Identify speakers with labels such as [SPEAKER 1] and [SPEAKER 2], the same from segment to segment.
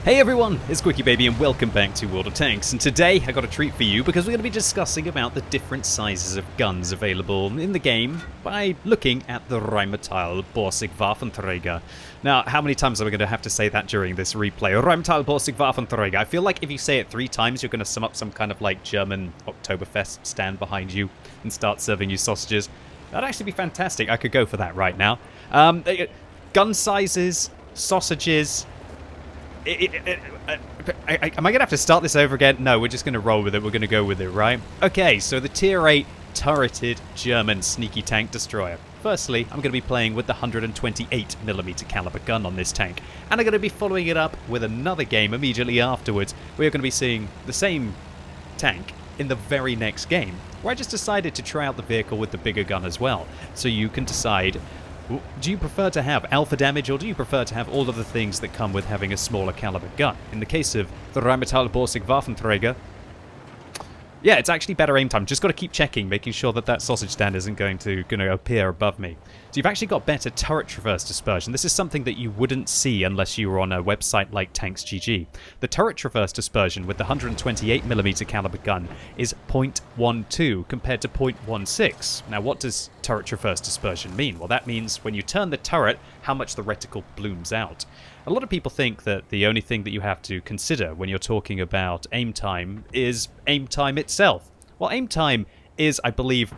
[SPEAKER 1] Hey everyone, it's QuickyBaby and welcome back to World of Tanks, and today I got a treat for you because we're going to be discussing about the different sizes of guns available in the game by looking at the Rheinmetall Borsig Waffenträger. Now, how many times are we going to have to say that during this replay? Rheinmetall Borsig Waffenträger. I feel like if you say it 3 times, you're going to sum up some kind of like German Oktoberfest stand behind you and start serving you sausages. That'd actually be fantastic. I could go for that right now. Gun sizes, sausages. Am I going to have to start this over again? No, we're just going to roll with it. We're going to go with it, right? Okay, so the Tier 8 turreted German sneaky tank destroyer. Firstly, I'm going to be playing with the 128mm caliber gun on this tank, and I'm going to be following it up with another game immediately afterwards. We're going to be seeing the same tank in the very next game, where I just decided to try out the vehicle with the bigger gun as well, so you can decide. Do you prefer to have alpha damage, or do you prefer to have all of the things that come with having a smaller caliber gun? In the case of the Rheinmetall Borsig Waffenträger, yeah, it's actually better aim time. Just got to keep checking, making sure that that sausage stand isn't going to appear above me. So you've actually got better turret traverse dispersion. This is something that you wouldn't see unless you were on a website like TanksGG. The turret traverse dispersion with the 128mm caliber gun is 0.12 compared to 0.16. Now, what does turret traverse dispersion mean? Well, that means when you turn the turret, how much the reticle blooms out. A lot of people think that the only thing that you have to consider when you're talking about aim time is aim time itself. Well, aim time is, I believe,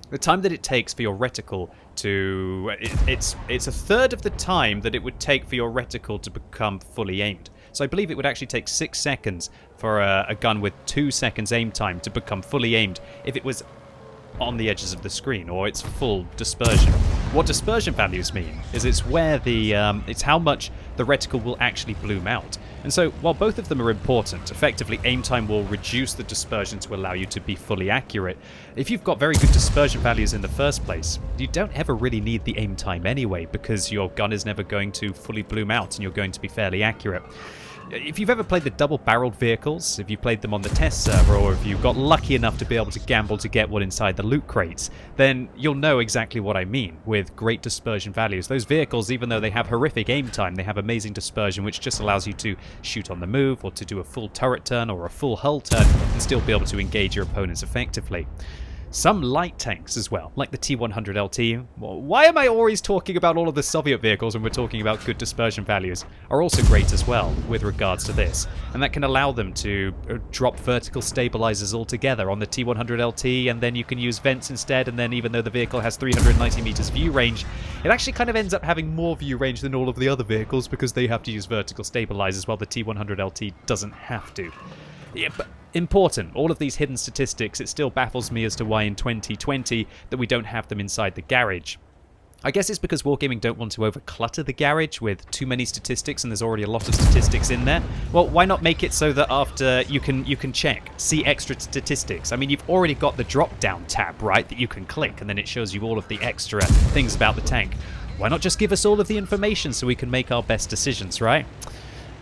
[SPEAKER 1] the time that it takes for your reticle to... It's a third of the time that it would take for your reticle to become fully aimed. So I believe it would actually take 6 seconds for a gun with 2 seconds aim time to become fully aimed if it was on the edges of the screen, or its full dispersion. What dispersion values mean is it's where it's how much the reticle will actually bloom out. And so while both of them are important, effectively aim time will reduce the dispersion to allow you to be fully accurate. If you've got very good dispersion values in the first place, you don't ever really need the aim time anyway, because your gun is never going to fully bloom out and you're going to be fairly accurate. If you've ever played the double-barreled vehicles, if you played them on the test server, or if you got lucky enough to be able to gamble to get one inside the loot crates, then you'll know exactly what I mean with great dispersion values. Those vehicles, even though they have horrific aim time, they have amazing dispersion, which just allows you to shoot on the move, or to do a full turret turn, or a full hull turn, and still be able to engage your opponents effectively. Some light tanks as well, like the T100LT. Why am I always talking about all of the Soviet vehicles when we're talking about good dispersion values? Are also great as well with regards to this. And that can allow them to drop vertical stabilizers altogether on the T100LT, and then you can use vents instead, and then even though the vehicle has 390 meters view range, it actually kind of ends up having more view range than all of the other vehicles because they have to use vertical stabilizers while the T100LT doesn't have to. Yeah, but important, all of these hidden statistics, it still baffles me as to why in 2020 that we don't have them inside the garage. I guess it's because Wargaming don't want to overclutter the garage with too many statistics, and there's already a lot of statistics in there. Well, why not make it so that after you can check, see extra statistics? I mean, you've already got the drop-down tab, right, that you can click, and then it shows you all of the extra things about the tank. Why not just give us all of the information so we can make our best decisions, right?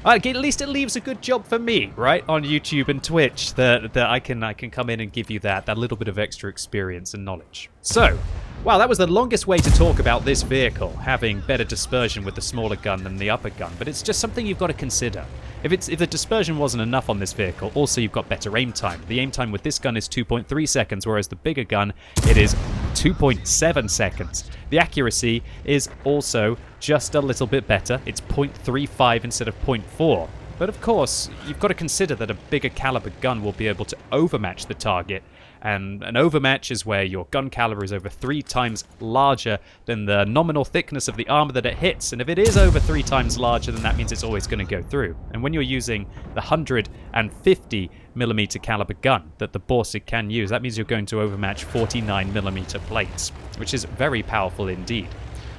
[SPEAKER 1] At least it leaves a good job for me, right, on YouTube and Twitch, that I can come in and give you that little bit of extra experience and knowledge. So, wow, that was the longest way to talk about this vehicle, having better dispersion with the smaller gun than the upper gun, but it's just something you've got to consider. If the dispersion wasn't enough on this vehicle, also you've got better aim time. The aim time with this gun is 2.3 seconds, whereas the bigger gun, it is 2.7 seconds. The accuracy is also just a little bit better. It's 0.35 instead of 0.4. But of course, you've got to consider that a bigger caliber gun will be able to overmatch the target, and an overmatch is where your gun caliber is over 3 times larger than the nominal thickness of the armor that it hits, and if it is over 3 times larger, then that means it's always going to go through. And when you're using the 150mm caliber gun that the Borsig can use, that means you're going to overmatch 49mm plates, which is very powerful indeed.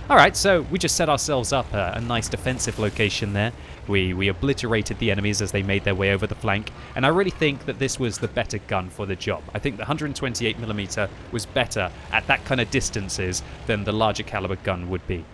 [SPEAKER 1] Alright, so we just set ourselves up a nice defensive location there. We obliterated the enemies as they made their way over the flank, and I really think that this was the better gun for the job. I think the 128mm was better at that kind of distances than the larger caliber gun would be.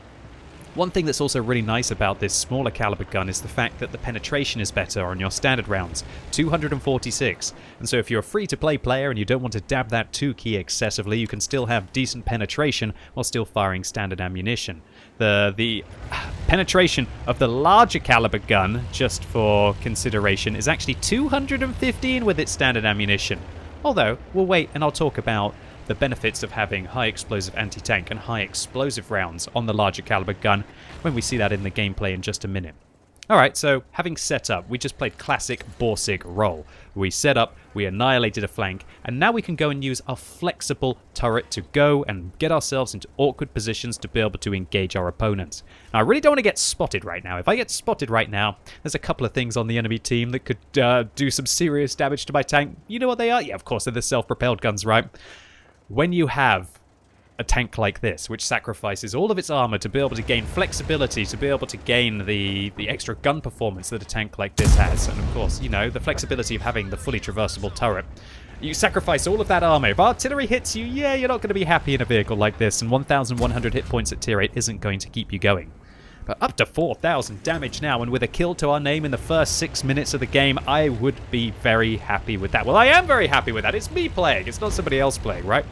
[SPEAKER 1] One thing that's also really nice about this smaller caliber gun is the fact that the penetration is better on your standard rounds, 246. And so if you're a free-to-play player and you don't want to dab that 2 key excessively, you can still have decent penetration while still firing standard ammunition. The penetration of the larger caliber gun, just for consideration, is actually 215 with its standard ammunition. Although, we'll wait and I'll talk about the benefits of having high explosive anti-tank and high explosive rounds on the larger caliber gun when we see that in the gameplay in just a minute. Alright, so having set up, we just played classic Borsig role. We set up, we annihilated a flank, and now we can go and use our flexible turret to go and get ourselves into awkward positions to be able to engage our opponents. Now, I really don't want to get spotted right now. If I get spotted right now, there's a couple of things on the enemy team that could do some serious damage to my tank. You know what they are? Yeah, of course, they're the self-propelled guns, right? When you have a tank like this, which sacrifices all of its armor to be able to gain flexibility, to be able to gain the extra gun performance that a tank like this has, and of course, you know, the flexibility of having the fully traversable turret. You sacrifice all of that armor. If artillery hits you, yeah, you're not going to be happy in a vehicle like this, and 1,100 hit points at tier 8 isn't going to keep you going. But up to 4,000 damage now, and with a kill to our name in the first 6 minutes of the game, I would be very happy with that. Well, I am very happy with that. It's me playing. It's not somebody else playing, right?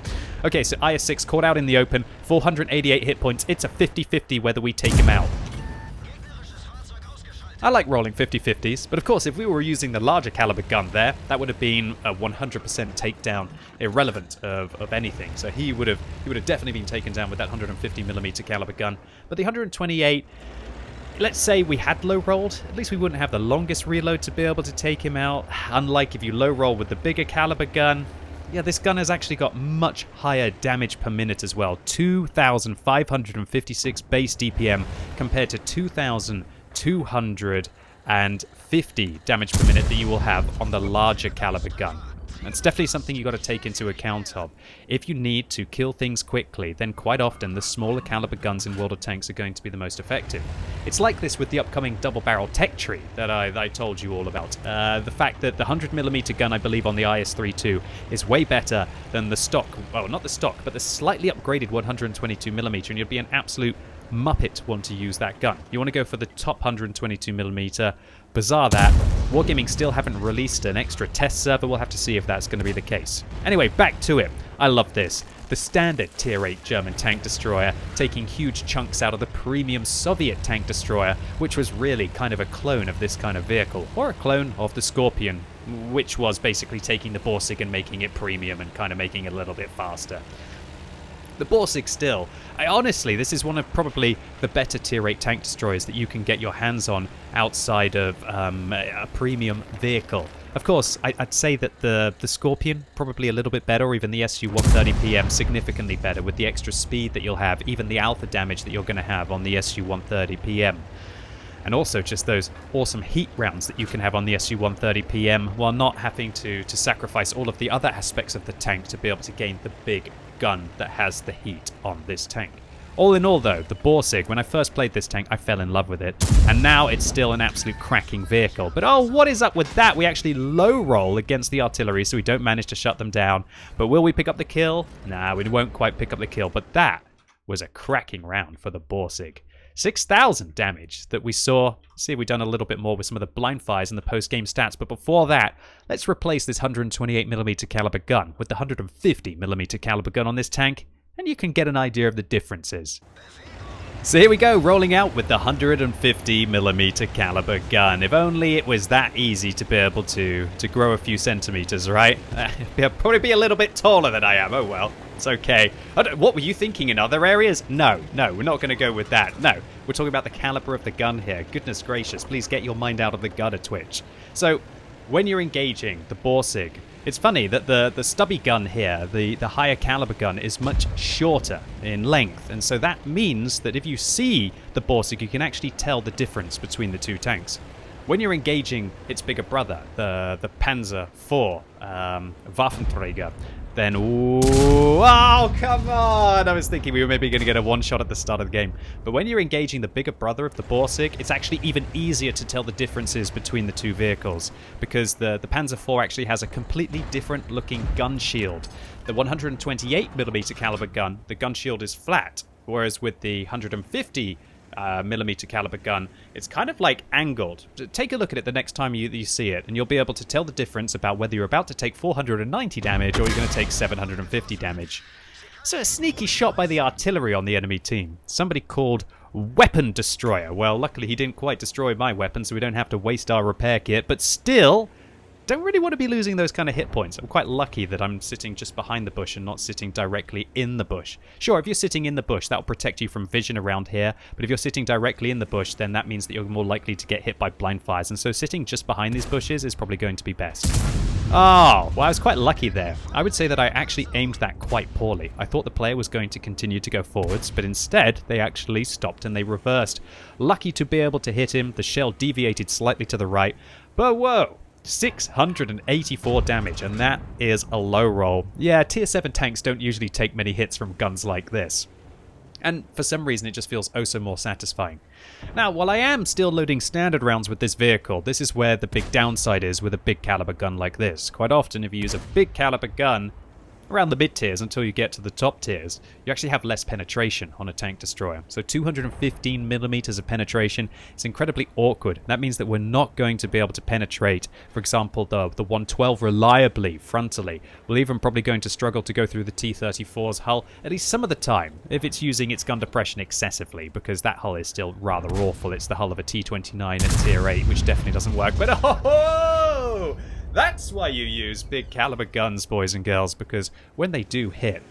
[SPEAKER 1] Okay, so IS-6 caught out in the open, 488 hit points. It's a 50-50 whether we take him out. I like rolling 50-50s, but of course, if we were using the larger caliber gun there, that would have been a 100% takedown, irrelevant of anything. So he would have definitely been taken down with that 150mm caliber gun. But the 128, let's say we had low rolled, at least we wouldn't have the longest reload to be able to take him out. Unlike if you low roll with the bigger caliber gun. Yeah, this gun has actually got much higher damage per minute as well. 2,556 base DPM compared to 2,250 damage per minute that you will have on the larger caliber gun. That's definitely something you've got to take into account of. If you need to kill things quickly, then quite often the smaller caliber guns in World of Tanks are going to be the most effective. It's like this with the upcoming double barrel tech tree that I told you all about. The fact that the 100mm gun, I believe, on the IS-32 is way better than the stock, well, not the stock, but the slightly upgraded 122mm, and you'd be an absolute muppet to want to use that gun. You want to go for the top 122mm. Bizarre that. Wargaming still haven't released an extra test server. We'll have to see if that's going to be the case. Anyway, back to it. I love this. The standard Tier 8 German tank destroyer taking huge chunks out of the premium Soviet tank destroyer, which was really kind of a clone of this kind of vehicle, or a clone of the Scorpion, which was basically taking the Borsig and making it premium and kind of making it a little bit faster. The Borsig still, honestly, this is one of probably the better Tier 8 tank destroyers that you can get your hands on outside of a premium vehicle. Of course, I'd say that the Scorpion, probably a little bit better, or even the Su-130PM, significantly better with the extra speed that you'll have, even the alpha damage that you're going to have on the Su-130PM. And also just those awesome heat rounds that you can have on the Su-130PM while not having to sacrifice all of the other aspects of the tank to be able to gain the big gun that has the heat on this tank. All in all though, the Borsig, when I first played this tank, I fell in love with it. And now it's still an absolute cracking vehicle. But oh, what is up with that? We actually low roll against the artillery, so we don't manage to shut them down. But will we pick up the kill? Nah, we won't quite pick up the kill. But that was a cracking round for the Borsig. 6,000 damage that we saw. See if we've done a little bit more with some of the blind fires and the post-game stats. But before that, let's replace this 128mm caliber gun with the 150mm caliber gun on this tank, and you can get an idea of the differences. So here we go, rolling out with the 150mm caliber gun. If only it was that easy to be able to grow a few centimeters, right? It'd probably be a little bit taller than I am. Oh well, it's okay. What were you thinking in other areas? No, we're not going to go with that. No, we're talking about the caliber of the gun here. Goodness gracious, please get your mind out of the gutter, Twitch. So, when you're engaging the Borsig, it's funny that the stubby gun here, the higher caliber gun, is much shorter in length, and so that means that if you see the Borsig, you can actually tell the difference between the two tanks. When you're engaging its bigger brother, the Panzer IV Waffenträger, then, ooh, oh, come on! I was thinking we were maybe going to get a one-shot at the start of the game. But when you're engaging the bigger brother of the Borsig, it's actually even easier to tell the differences between the two vehicles, because the Panzer IV actually has a completely different looking gun shield. The 128mm caliber gun, the gun shield is flat, whereas with the 150mm caliber gun, it's kind of like angled. Take a look at it the next time you see it, and you'll be able to tell the difference about whether you're about to take 490 damage or you're going to take 750 damage. So a sneaky shot by the artillery on the enemy team. Somebody called weapon destroyer. Well, luckily he didn't quite destroy my weapon, so we don't have to waste our repair kit, but still, don't really want to be losing those kind of hit points. I'm quite lucky that I'm sitting just behind the bush and not sitting directly in the bush. Sure, if you're sitting in the bush, that'll protect you from vision around here, but if you're sitting directly in the bush, then that means that you're more likely to get hit by blind fires, and so sitting just behind these bushes is probably going to be best. Oh, well, I was quite lucky there. I would say that I actually aimed that quite poorly. I thought the player was going to continue to go forwards, but instead they actually stopped and they reversed. Lucky to be able to hit him. The shell deviated slightly to the right, but whoa! 684 damage, and that is a low roll. Yeah, tier 7 tanks don't usually take many hits from guns like this. And for some reason it just feels oh so more satisfying. Now, while I am still loading standard rounds with this vehicle, this is where the big downside is with a big caliber gun like this. Quite often if you use a big caliber gun around the mid tiers until you get to the top tiers, you actually have less penetration on a tank destroyer. So 215 millimeters of penetration is incredibly awkward. That means that we're not going to be able to penetrate, for example, the 112 reliably frontally. We're even probably going to struggle to go through the T-34's hull at least some of the time if it's using its gun depression excessively, because that hull is still rather awful. It's the hull of a T-29 at tier 8, which definitely doesn't work. But oh! That's why you use big caliber guns, boys and girls, because when they do hit,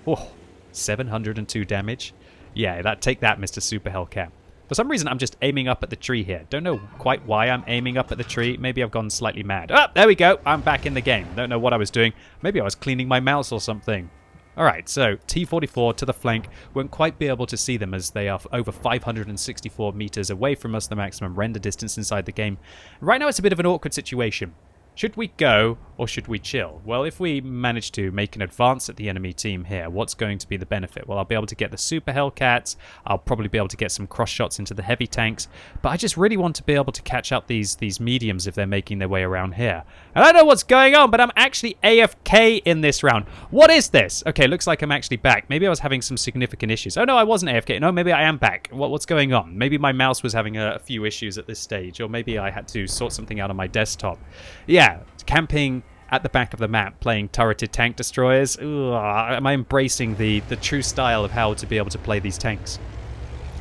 [SPEAKER 1] 702 damage. Yeah, take that, Mr. Super Hellcat. For some reason, I'm just aiming up at the tree here. Don't know quite why I'm aiming up at the tree. Maybe I've gone slightly mad. Oh, there we go. I'm back in the game. Don't know what I was doing. Maybe I was cleaning my mouse or something. Alright, so T-44 to the flank. Won't quite be able to see them as they are over 564 meters away from us, the maximum render distance inside the game. Right now, it's a bit of an awkward situation. Should we go or should we chill? Well, if we manage to make an advance at the enemy team here, what's going to be the benefit? Well, I'll be able to get the Super Hellcats. I'll probably be able to get some cross shots into the heavy tanks. But I just really want to be able to catch out these mediums if they're making their way around here. And I don't know what's going on, but I'm actually AFK in this round. What is this? Okay, looks like I'm actually back. Maybe I was having some significant issues. Oh, no, I wasn't AFK. No, maybe I am back. What's going on? Maybe my mouse was having a few issues at this stage, or maybe I had to sort something out on my desktop. Yeah. Camping at the back of the map, playing turreted tank destroyers. Ooh, am I embracing the true style of how to be able to play these tanks?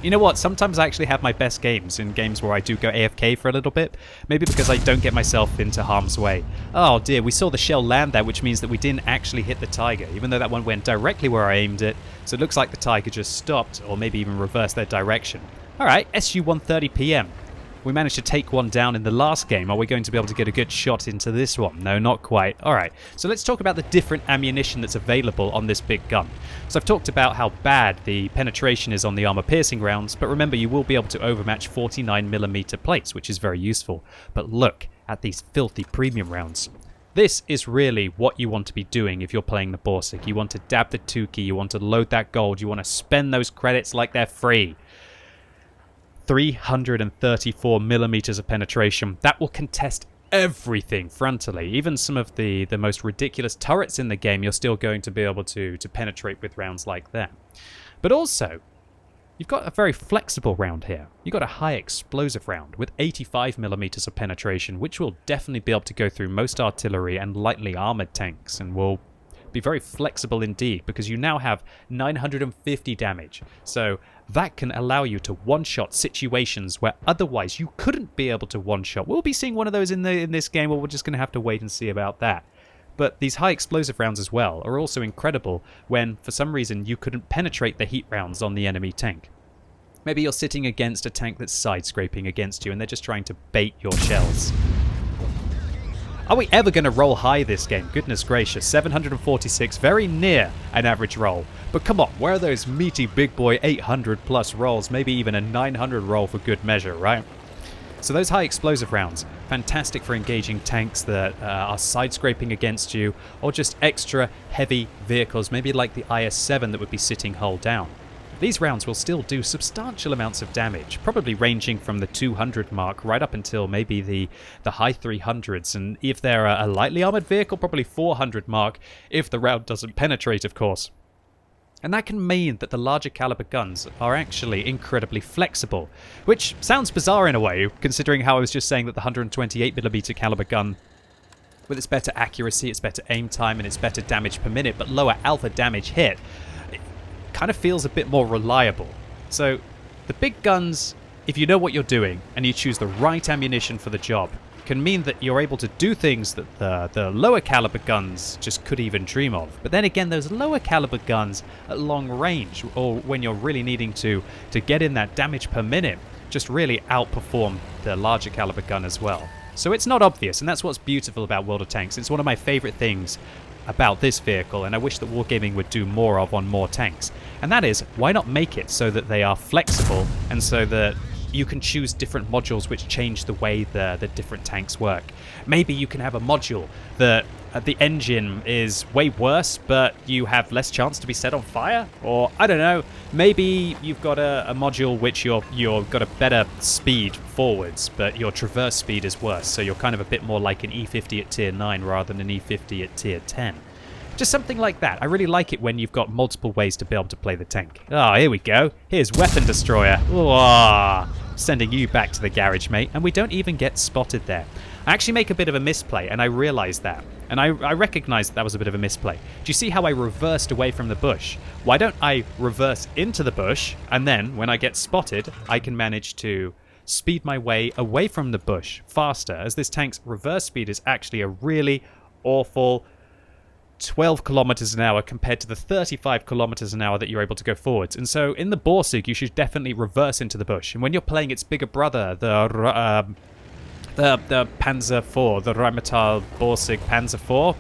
[SPEAKER 1] You know what? Sometimes I actually have my best games in games where I do go AFK for a little bit. Maybe because I don't get myself into harm's way. Oh dear, we saw the shell land there, which means that we didn't actually hit the Tiger, even though that one went directly where I aimed it. So it looks like the Tiger just stopped, or maybe even reversed their direction. Alright, SU-130 PM. We managed to take one down in the last game. Are we going to be able to get a good shot into this one? No, not quite. Alright, so let's talk about the different ammunition that's available on this big gun. So I've talked about how bad the penetration is on the armor-piercing rounds, but remember you will be able to overmatch 49mm plates, which is very useful. But look at these filthy premium rounds. This is really what you want to be doing if you're playing the Borsig. You want to dab the Tukey, you want to load that gold, you want to spend those credits like they're free. 334 millimeters of penetration. That will contest everything frontally. Even some of the most ridiculous turrets in the game, you're still going to be able to penetrate with rounds like that. But also, you've got a very flexible round here. You've got a high explosive round with 85 millimeters of penetration, which will definitely be able to go through most artillery and lightly armored tanks, and will be very flexible indeed, because you now have 950 damage. So that can allow you to one-shot situations where otherwise you couldn't be able to one-shot. We'll be seeing one of those in this game, or we're just going to have to wait and see about that. But these high explosive rounds as well are also incredible when, for some reason, you couldn't penetrate the heat rounds on the enemy tank. Maybe you're sitting against a tank that's side-scraping against you and they're just trying to bait your shells. Are we ever going to roll high this game? Goodness gracious, 746, very near an average roll. But come on, where are those meaty big boy 800 plus rolls? Maybe even a 900 roll for good measure, right? So those high explosive rounds, fantastic for engaging tanks that are side-scraping against you, or just extra heavy vehicles, maybe like the IS-7 that would be sitting hull down. These rounds will still do substantial amounts of damage, probably ranging from the 200 mark right up until maybe the high 300s, and if they're a lightly armored vehicle, probably 400 mark, if the round doesn't penetrate, of course. And that can mean that the larger caliber guns are actually incredibly flexible, which sounds bizarre in a way, considering how I was just saying that the 128mm caliber gun, with its better accuracy, its better aim time, and its better damage per minute, but lower alpha damage hit, kind of feels a bit more reliable. So The big guns, if you know what you're doing and you choose the right ammunition for the job, can mean that you're able to do things that the lower caliber guns just could even dream of. But then again, those lower caliber guns at long range, or when you're really needing to get in that damage per minute, just really outperform the larger caliber gun as well. So it's not obvious, and that's what's beautiful about World of Tanks. It's one of my favorite things about this vehicle, and I wish that Wargaming would do more of on more tanks. And that is, why not make it so that they are flexible, and so that you can choose different modules which change the way the different tanks work. Maybe you can have a module that the engine is way worse, but you have less chance to be set on fire. Or, I don't know, maybe you've got a module which you're got a better speed forwards, but your traverse speed is worse. So you're kind of a bit more like an E50 at tier 9 rather than an E50 at tier 10. Just something like that. I really like it when you've got multiple ways to be able to play the tank. Ah, here we go. Here's Weapon Destroyer. Ooh, sending you back to the garage, mate. And we don't even get spotted there. I actually make a bit of a misplay, and I realize that. And I recognize that was a bit of a misplay. Do you see how I reversed away from the bush? Why don't I reverse into the bush, and then when I get spotted, I can manage to speed my way away from the bush faster, as this tank's reverse speed is actually a really awful 12 kilometers an hour compared to the 35 kilometers an hour that you're able to go forwards. And so in the Borsig, you should definitely reverse into the bush. And when you're playing its bigger brother, the Panzer IV, the Rheinmetall Borsig Panzer IV,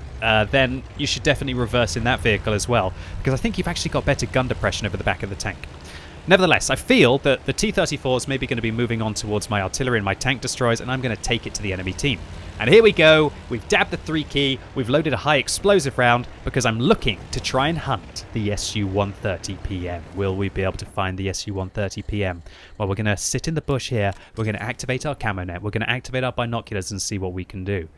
[SPEAKER 1] then you should definitely reverse in that vehicle as well, because I think you've actually got better gun depression over the back of the tank. Nevertheless, I feel that the T-34 is maybe going to be moving on towards my artillery and my tank destroyers, and I'm going to take it to the enemy team. And here we go. We've dabbed the 3 key. We've loaded a high explosive round because I'm looking to try and hunt the Su-130PM. Will we be able to find the Su-130PM? Well, we're going to sit in the bush here. We're going to activate our camo net. We're going to activate our binoculars and see what we can do.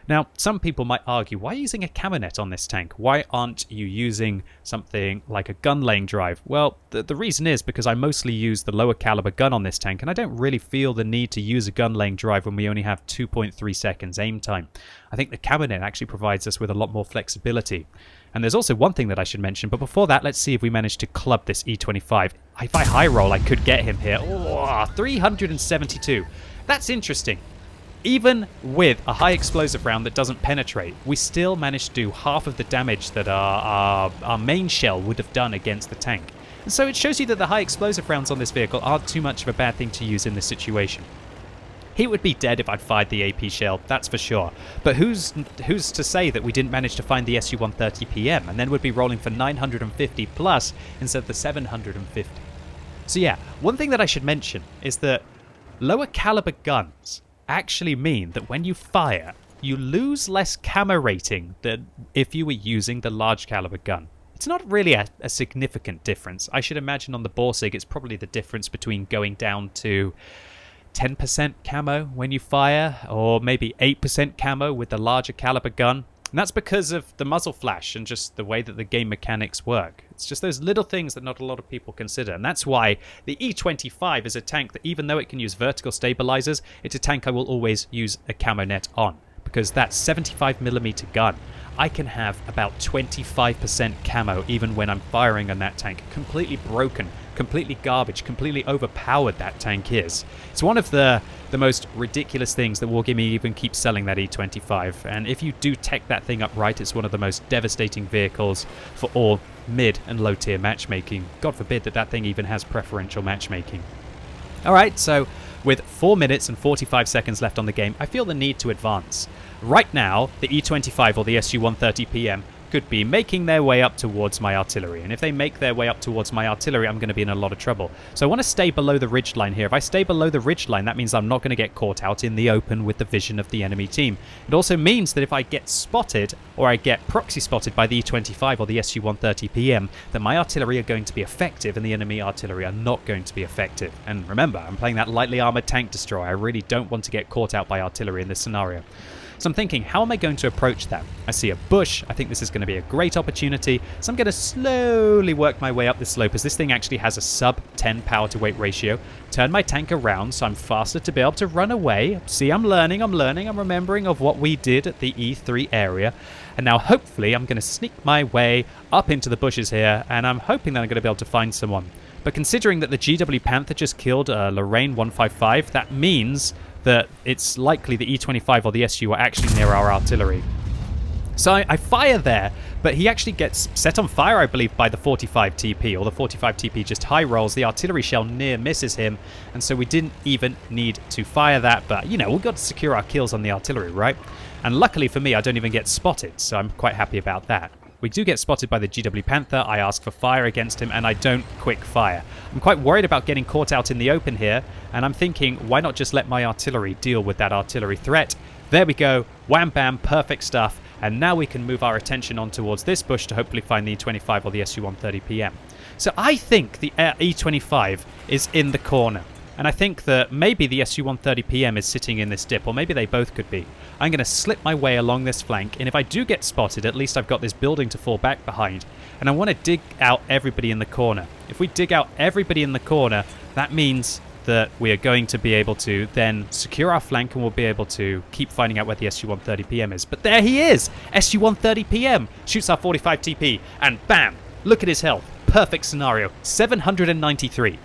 [SPEAKER 1] Now, some people might argue, why are you using a camo net on this tank? Why aren't you using something like a gun laying drive? Well, the reason is because I mostly use the lower caliber gun on this tank, and I don't really feel the need to use a gun laying drive when we only have 2.3 seconds aim time. I think the camo net actually provides us with a lot more flexibility. And there's also one thing that I should mention, but before that, let's see if we manage to club this E25. If I high roll, I could get him here. Oh, 372. That's interesting. Even with a high explosive round that doesn't penetrate, we still managed to do half of the damage that our main shell would have done against the tank. And so it shows you that the high explosive rounds on this vehicle aren't too much of a bad thing to use in this situation. He would be dead if I'd fired the AP shell, that's for sure. But who's to say that we didn't manage to find the Su-130PM and then would be rolling for 950 plus instead of the 750? So yeah, one thing that I should mention is that lower caliber guns actually mean that when you fire, you lose less camo rating than if you were using the large caliber gun. It's not really a significant difference. I should imagine on the Borsig it's probably the difference between going down to 10% camo when you fire, or maybe 8% camo with the larger caliber gun. And that's because of the muzzle flash and just the way that the game mechanics work. It's just those little things that not a lot of people consider. And that's why the E25 is a tank that, even though it can use vertical stabilizers, it's a tank I will always use a camo net on. Because that 75mm gun, I can have about 25% camo even when I'm firing on that tank. Completely broken, completely garbage, completely overpowered that tank is. It's one of the most ridiculous things that Wargaming even keeps selling that E25. And if you do tech that thing up right, it's one of the most devastating vehicles for all mid and low tier matchmaking. God forbid that thing even has preferential matchmaking. Alright, so with 4 minutes and 45 seconds left on the game, I feel the need to advance. Right now, the E25 or the Su-130PM could be making their way up towards my artillery. And if they make their way up towards my artillery, I'm going to be in a lot of trouble. So I want to stay below the ridgeline here. If I stay below the ridgeline, that means I'm not going to get caught out in the open with the vision of the enemy team. It also means that if I get spotted, or I get proxy spotted by the E25 or the Su-130PM, then my artillery are going to be effective and the enemy artillery are not going to be effective. And remember, I'm playing that lightly armored tank destroyer. I really don't want to get caught out by artillery in this scenario. So I'm thinking, how am I going to approach that? I see a bush. I think this is going to be a great opportunity. So I'm going to slowly work my way up this slope, as this thing actually has a sub 10 power to weight ratio. Turn my tank around so I'm faster to be able to run away. See, I'm learning, I'm remembering of what we did at the E3 area. And now hopefully I'm going to sneak my way up into the bushes here, and I'm hoping that I'm going to be able to find someone. But considering that the GW Panther just killed Lorraine 155, that means that it's likely the E25 or the SU are actually near our artillery. So I fire there, but he actually gets set on fire, I believe, by the 45 TP, or the 45 TP just high rolls. The artillery shell near misses him, and so we didn't even need to fire that. But, you know, we've got to secure our kills on the artillery, right? And luckily for me, I don't even get spotted, so I'm quite happy about that. We do get spotted by the GW Panther. I ask for fire against him, and I don't quick fire. I'm quite worried about getting caught out in the open here, and I'm thinking, why not just let my artillery deal with that artillery threat? There we go. Wham bam, perfect stuff. And now we can move our attention on towards this bush to hopefully find the E25 or the SU-130PM. So I think the E25 is in the corner. And I think that maybe the SU-130PM is sitting in this dip, or maybe they both could be. I'm going to slip my way along this flank, and if I do get spotted, at least I've got this building to fall back behind. And I want to dig out everybody in the corner. If we dig out everybody in the corner, that means that we are going to be able to then secure our flank, and we'll be able to keep finding out where the SU-130PM is. But there he is! SU-130PM shoots our 45 TP, and bam! Look at his health. Perfect scenario. 793.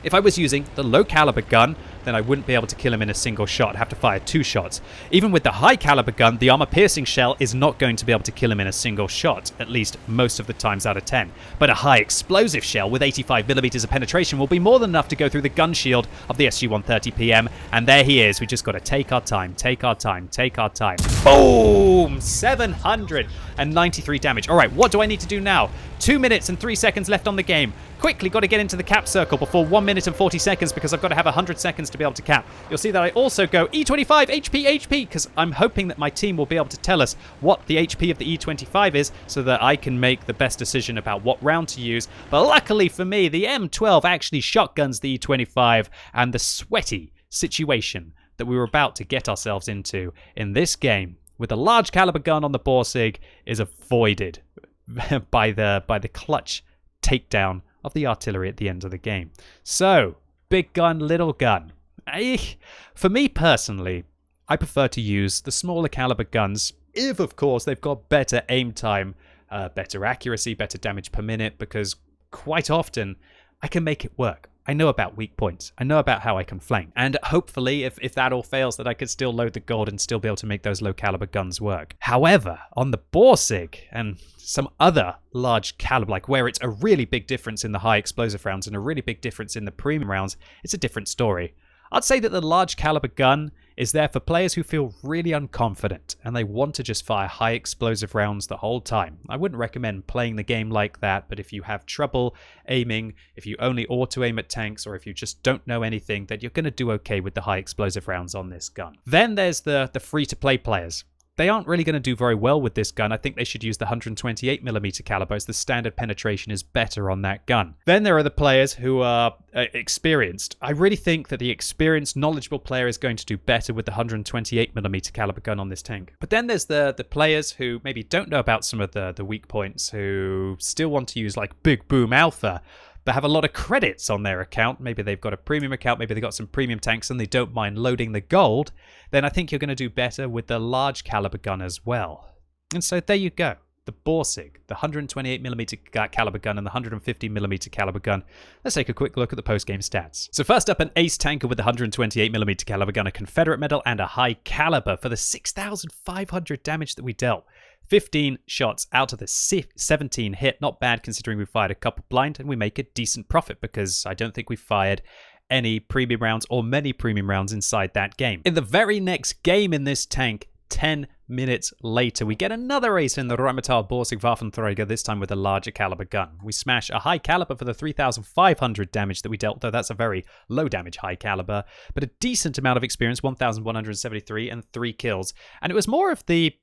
[SPEAKER 1] If I was using the low caliber gun, then I wouldn't be able to kill him in a single shot. I'd have to fire 2 shots. Even with the high caliber gun, the armor piercing shell is not going to be able to kill him in a single shot, at least most of the times out of 10. But a high explosive shell with 85mm of penetration will be more than enough to go through the gun shield of the SU-130PM. And there he is. We just got to take our time, take our time, take our time. Boom! 793 damage. All right, what do I need to do now? 2 minutes and 3 seconds left on the game. Quickly got to get into the cap circle before 1 minute and 40 seconds because I've got to have 100 seconds to be able to cap. You'll see that I also go E25, HP, because I'm hoping that my team will be able to tell us what the HP of the E25 is so that I can make the best decision about what round to use. But luckily for me, the M12 actually shotguns the E25, and the sweaty situation that we were about to get ourselves into in this game with a large caliber gun on the Borsig is avoided by the clutch takedown of the artillery at the end of the game. So, big gun, little gun. For me personally, I prefer to use the smaller caliber guns if, of course, they've got better aim time, better accuracy, better damage per minute, because quite often I can make it work. I know about weak points. I know about how I can flank. And hopefully, if that all fails, that I could still load the gold and still be able to make those low caliber guns work. However, on the Borsig and some other large caliber, like where it's a really big difference in the high explosive rounds and a really big difference in the premium rounds, it's a different story. I'd say that the large caliber gun is there for players who feel really unconfident and they want to just fire high explosive rounds the whole time. I wouldn't recommend playing the game like that, but if you have trouble aiming, if you only auto aim at tanks, or if you just don't know anything, then you're going to do okay with the high explosive rounds on this gun. Then there's the free-to-play players. They aren't really going to do very well with this gun. I think they should use the 128mm caliber, as the standard penetration is better on that gun. Then there are the players who are experienced. I really think that the experienced, knowledgeable player is going to do better with the 128mm caliber gun on this tank. But then there's the players who maybe don't know about some of the weak points, who still want to use like Big Boom Alpha, but have a lot of credits on their account. Maybe they've got a premium account, maybe they've got some premium tanks and they don't mind loading the gold. Then I think you're going to do better with the large caliber gun as well. And so there you go. The Borsig, the 128mm caliber gun and the 150mm caliber gun. Let's take a quick look at the post-game stats. So first up, an ace tanker with the 128mm caliber gun, a Confederate medal, and a high caliber for the 6,500 damage that we dealt. 15 shots out of the 17 hit. Not bad considering we fired a couple blind, and we make a decent profit because I don't think we fired any premium rounds or many premium rounds inside that game. In the very next game in this tank, 10 minutes later, we get another ace in the Rheinmetall Borsig Waffenträger, this time with a larger caliber gun. We smash a high caliber for the 3,500 damage that we dealt, though that's a very low damage high caliber, but a decent amount of experience, 1,173 and 3 kills. And it was more of the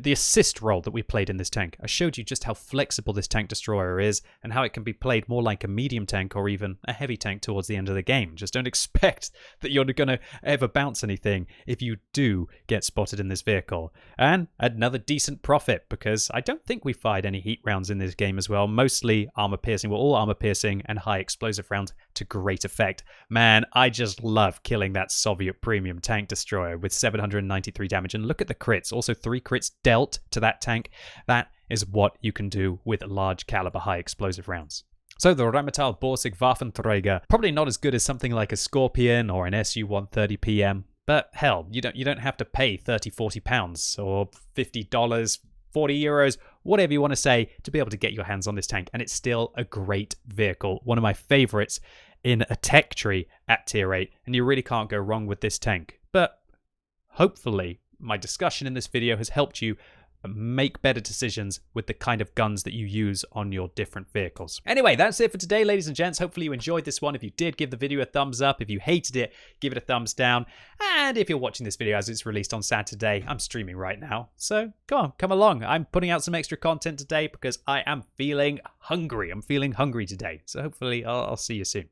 [SPEAKER 1] assist role that we played in this tank. I showed you just how flexible this tank destroyer is and how it can be played more like a medium tank or even a heavy tank towards the end of the game. Just don't expect that you're going to ever bounce anything if you do get spotted in this vehicle. And another decent profit, because I don't think we fired any heat rounds in this game as well. Mostly armor piercing, well, all armor piercing and high explosive rounds to great effect. Man, I just love killing that Soviet premium tank destroyer with 793 damage. And look at the crits. Also 3 crits dealt to that tank. That is what you can do with large caliber high explosive rounds. So the Rheinmetall Borsig Waffenträger, probably not as good as something like a Scorpion or an SU-130 PM, but hell, you don't have to pay 30, 40 pounds or $50, 40 euros, whatever you want to say, to be able to get your hands on this tank. And it's still a great vehicle. One of my favorites in a tech tree at tier 8. And you really can't go wrong with this tank. But hopefully my discussion in this video has helped you make better decisions with the kind of guns that you use on your different vehicles. Anyway, that's it for today, ladies and gents. Hopefully you enjoyed this one. If you did, give the video a thumbs up. If you hated it, give it a thumbs down. And if you're watching this video as it's released on Saturday, I'm streaming right now. So come along. I'm putting out some extra content today because I am feeling hungry. I'm feeling hungry today. So hopefully I'll see you soon.